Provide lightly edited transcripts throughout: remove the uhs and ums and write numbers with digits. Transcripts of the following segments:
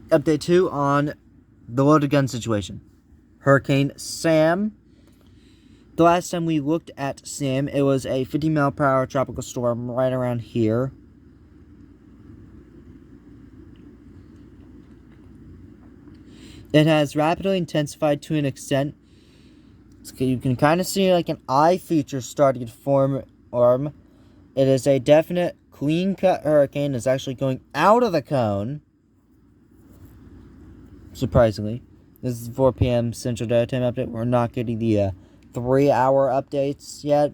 Update 2 on the loaded gun situation. Hurricane Sam. The last time we looked at Sam, it was a 50-mile-per-hour tropical storm right around here. It has rapidly intensified to an extent. You can kind of see like an eye feature starting to form. It is a definite clean-cut hurricane. It's actually going out of the cone. Surprisingly. This is 4 p.m. Central Daylight Time update. We're not getting the 3-hour updates yet.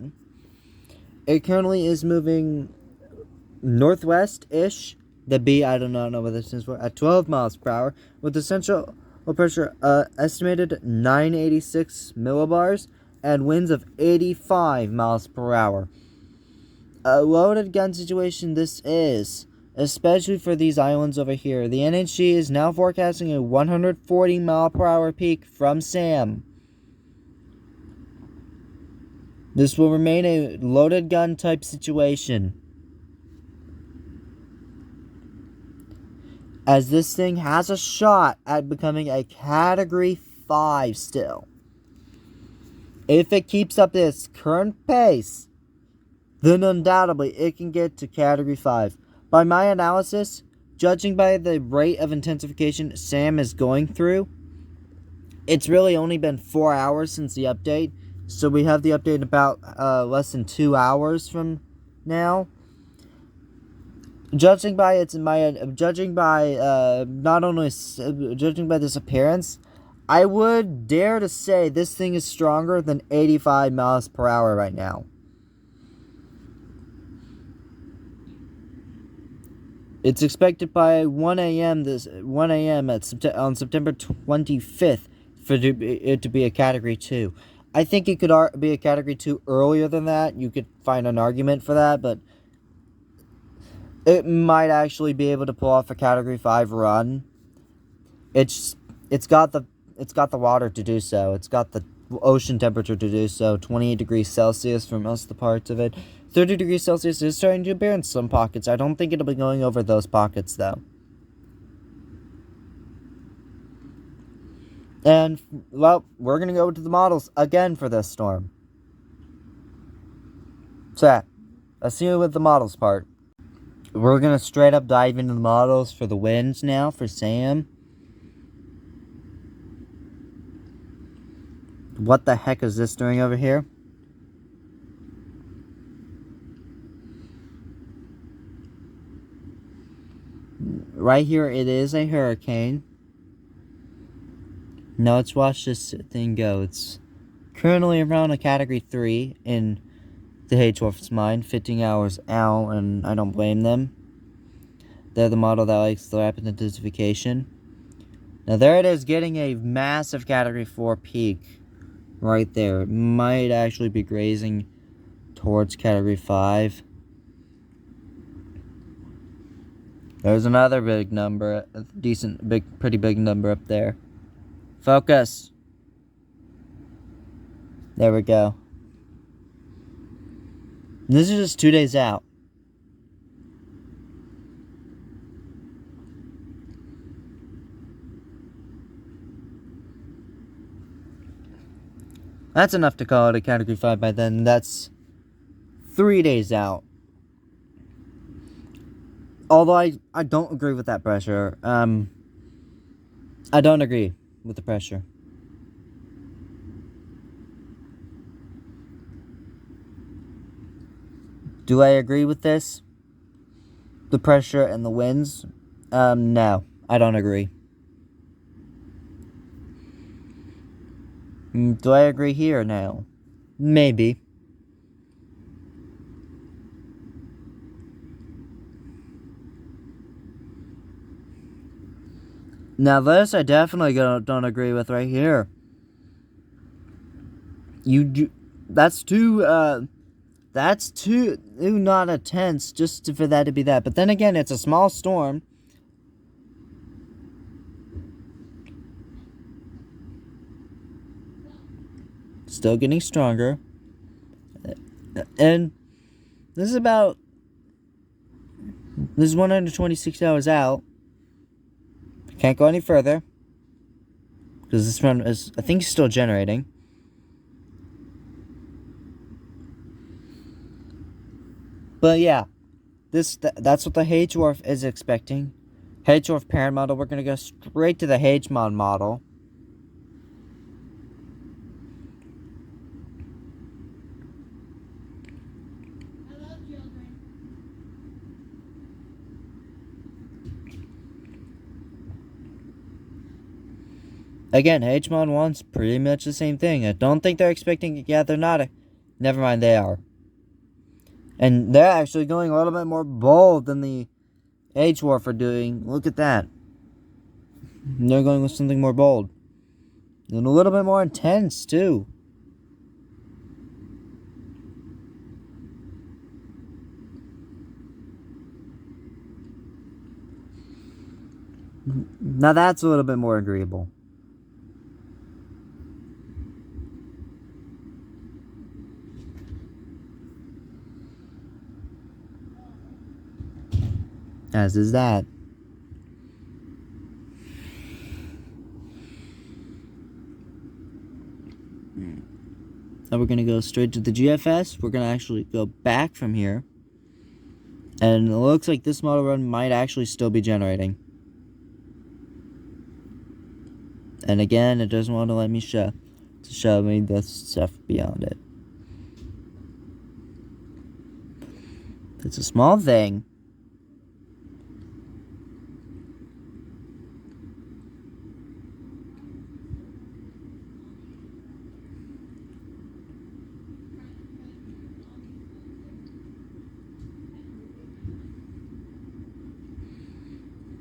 It currently is moving northwest-ish. The B, I do not know what this is for, at 12 miles per hour, with the central pressure estimated 986 millibars and winds of 85 miles per hour. A loaded gun situation this is, especially for these islands over here. The NHG is now forecasting a 140 mile per hour peak from Sam. This will remain a loaded gun type situation, as this thing has a shot at becoming a Category 5 still. If it keeps up this current pace, then undoubtedly it can get to Category 5. By my analysis, judging by the rate of intensification Sam is going through, it's really only been 4 hours since the update. So we have the update in about less than 2 hours from now. Judging by this appearance, I would dare to say this thing is stronger than 85 miles per hour right now. It's expected by 1 a.m. on September 25th for it to be a Category 2. I think it could be a Category 2 earlier than that. You could find an argument for that, but it might actually be able to pull off a Category 5 run. It's got the water to do so. It's got the ocean temperature to do so. 28 degrees Celsius for most of the parts of it. 30 degrees Celsius is starting to appear in some pockets. I don't think it'll be going over those pockets, though. And, well, we're going to go to the models again for this storm. So, let's see with the models part. We're going to straight up dive into the models for the winds now for Sam. What the heck is this doing over here? Right here, it is a hurricane. Now let's watch this thing go. It's currently around a Category 3 in the H-Wolf's mind, 15 hours out, and I don't blame them. They're the model that likes the rapid intensification. Now there it is, getting a massive Category 4 peak right there. It might actually be grazing towards Category 5. There's another big number, a pretty big number up there. Focus. There we go. This is just 2 days out. That's enough to call it a Category 5 by then. That's 3 days out. Although I don't agree with that pressure. I don't agree with the pressure. Do I agree with this? The pressure and the winds? No, I don't agree. Do I agree here now? Maybe. Now this I definitely don't agree with right here. That's too not intense just for that to be that. But then again, it's a small storm. Still getting stronger. And this is 126 hours out. Can't go any further. Because this one is, I think, still generating. But yeah, that's what the H-Dwarf is expecting. H-Dwarf parent model, we're going to go straight to the H-Mod model. Hello, children. Again, H-Mod 1's pretty much the same thing. I don't think they're expecting, yeah, they're not. Never mind, they are. And they're actually going a little bit more bold than the H-Dwarf are doing. Look at that. They're going with something more bold. And a little bit more intense, too. Now that's a little bit more agreeable. As is that. Now we're going to go straight to the GFS. We're going to actually go back from here. And it looks like this model run might actually still be generating. And again, it doesn't want to let me show me the stuff beyond it. It's a small thing.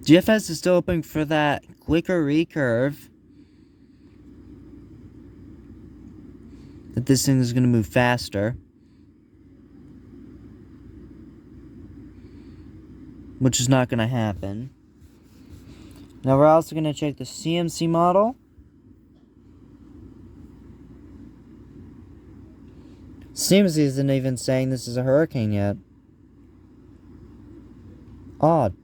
GFS is still hoping for that quicker recurve. That this thing is going to move faster. Which is not going to happen. Now we're also going to check the CMC model. CMC isn't even saying this is a hurricane yet. Odd.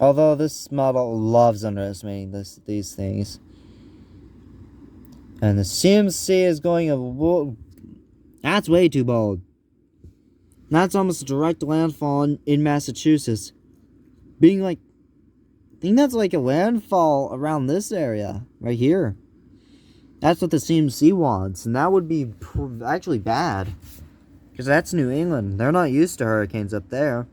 Although this model loves underestimating these things. And the CMC is going that's way too bold. That's almost a direct landfall in Massachusetts. Being like, I think that's like a landfall around this area. Right here. That's what the CMC wants. And that would be actually bad. Because that's New England. They're not used to hurricanes up there.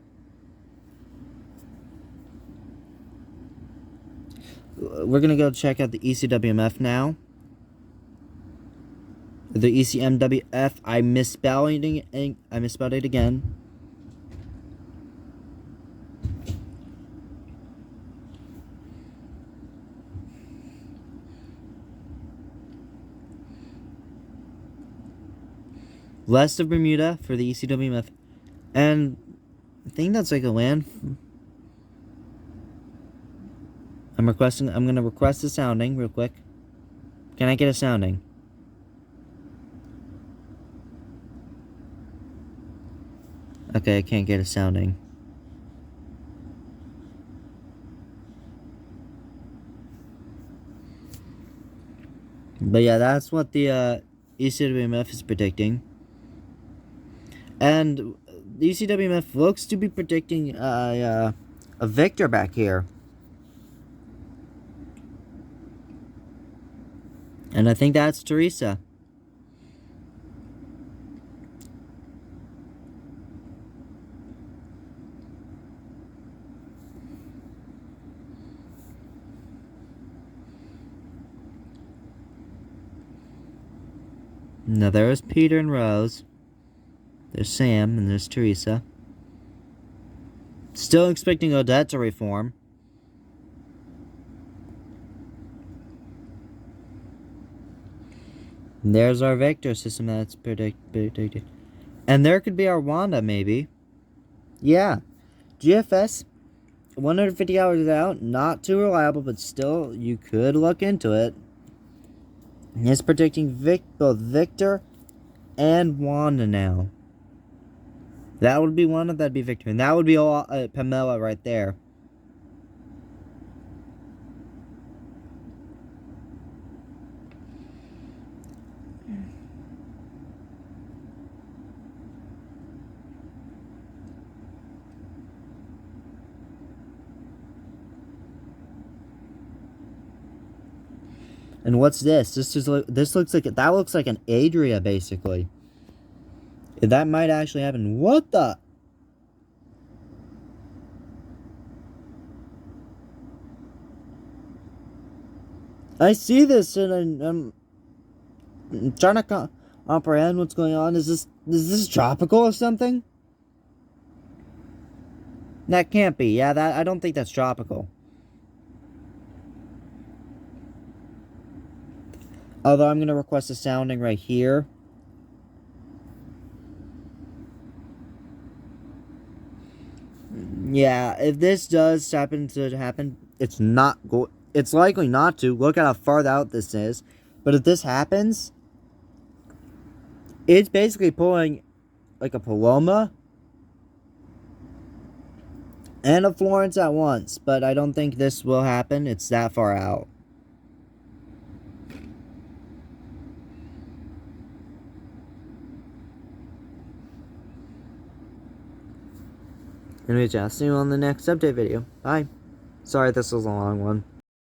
We're going to go check out the ECWMF now. The ECMWF, I misspelled it again. West of Bermuda for the ECWMF. And I think that's like a land. I'm going to request a sounding real quick. Can I get a sounding? Okay, I can't get a sounding. But yeah, that's what the ECWMF is predicting. And the ECWMF looks to be predicting a Victor back here. And I think that's Teresa. Now there's Peter and Rose. There's Sam and there's Teresa. Still expecting Odette to reform. And there's our Victor system that's predicted. And there could be our Wanda, maybe. Yeah. GFS, 150 hours out. Not too reliable, but still, you could look into it. It's predicting both Victor and Wanda now. That would be Wanda, that'd be Victor. And that would be all Pamela right there. And what's this? This looks like that looks like an Adria basically. That might actually happen. What the? I see this and I'm trying to comprehend what's going on. Is this tropical or something? That can't be. Yeah, I don't think that's tropical. Although I'm gonna request a sounding right here. Yeah, if this does happen to happen, it's likely not to. Look at how far out this is. But if this happens, it's basically pulling like a Paloma and a Florence at once. But I don't think this will happen. It's that far out. Anyways, yeah, see you on the next update video. Bye. Sorry this was a long one.